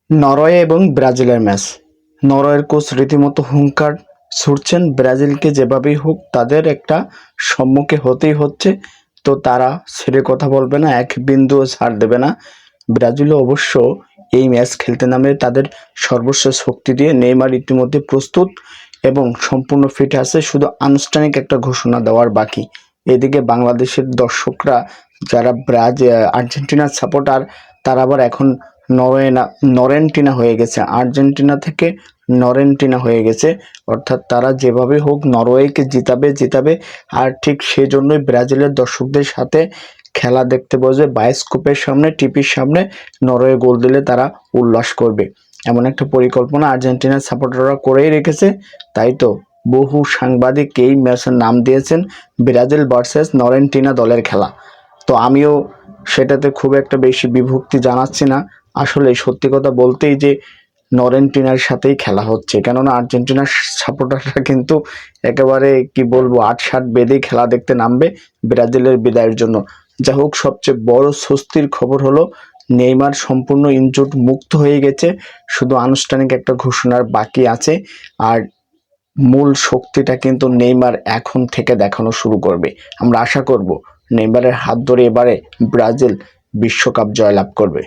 Norway এবং ব্রাজিলের match. নরওয়ের কোচ রীতিমতো হুঙ্কার ছুড়ছেন, ব্রাজিলকে যেভাবেই হোক তাদের একটা সম্মুখে হতেই হচ্ছে। তো তারা ছেড়ে কথা বলবে না, এক বিন্দুও ছাড় দেবে না। ব্রাজিলও অবশ্য এই ম্যাচ খেলতে নামে তাদের সর্বস্ব শক্তি দিয়ে। নেইমার ইতিমধ্যে প্রস্তুত এবং সম্পূর্ণ ফিট আছে, শুধু আনুষ্ঠানিক একটা ঘোষণা দেওয়ার বাকি। এদিকে বাংলাদেশের দর্শকরা যারা আর্জেন্টিনার সাপোর্টার, তারা আবার এখন নরওয়ে না নরেন্টিনা হয়ে গেছে, আর্জেন্টিনা থেকে নরেন্টিনা হয়ে গেছে। অর্থাৎ তারা যেভাবে হোক নরওয়েকে জিতাবে। আর ঠিক সেজন্যই ব্রাজিলের দর্শকদের সাথে খেলা দেখতে বসবে বায়োস্কোপের সামনে, টিভির সামনে। নরওয়ে গোল দিলে তারা উল্লাস করবে, এমন একটা পরিকল্পনা আর্জেন্টিনার সাপোর্টাররা করেই রেখেছে। তাই তো বহু সাংবাদিক এই ম্যাচের নাম দিয়েছেন ব্রাজিল ভার্সেস নরেন্টিনা দলের খেলা। তো আমিও সেটাতে খুব একটা বেশি বিভক্তি জানাচ্ছি না। আসলে সত্যি কথা বলতেই যে নরেন্টিনার সাথেই খেলা হচ্ছে, কেননা আর্জেন্টিনার সাপোর্টাররা কিন্তু একেবারে কি বলবো আট-ষাট বেঁধেই খেলা দেখতে নামবে ব্রাজিলের বিদায়ের জন্য। যা হোক, সবচেয়ে বড় স্বস্তির খবর হলো নেইমার সম্পূর্ণ ইনজুড মুক্ত হয়ে গেছে, শুধু আনুষ্ঠানিক একটা ঘোষণার বাকি আছে। আর মূল শক্তিটা কিন্তু নেইমার এখন থেকে দেখানো শুরু করবে। আমরা আশা করব নেইমারের হাত ধরে এবারে ব্রাজিল বিশ্বকাপ জয়লাভ করবে।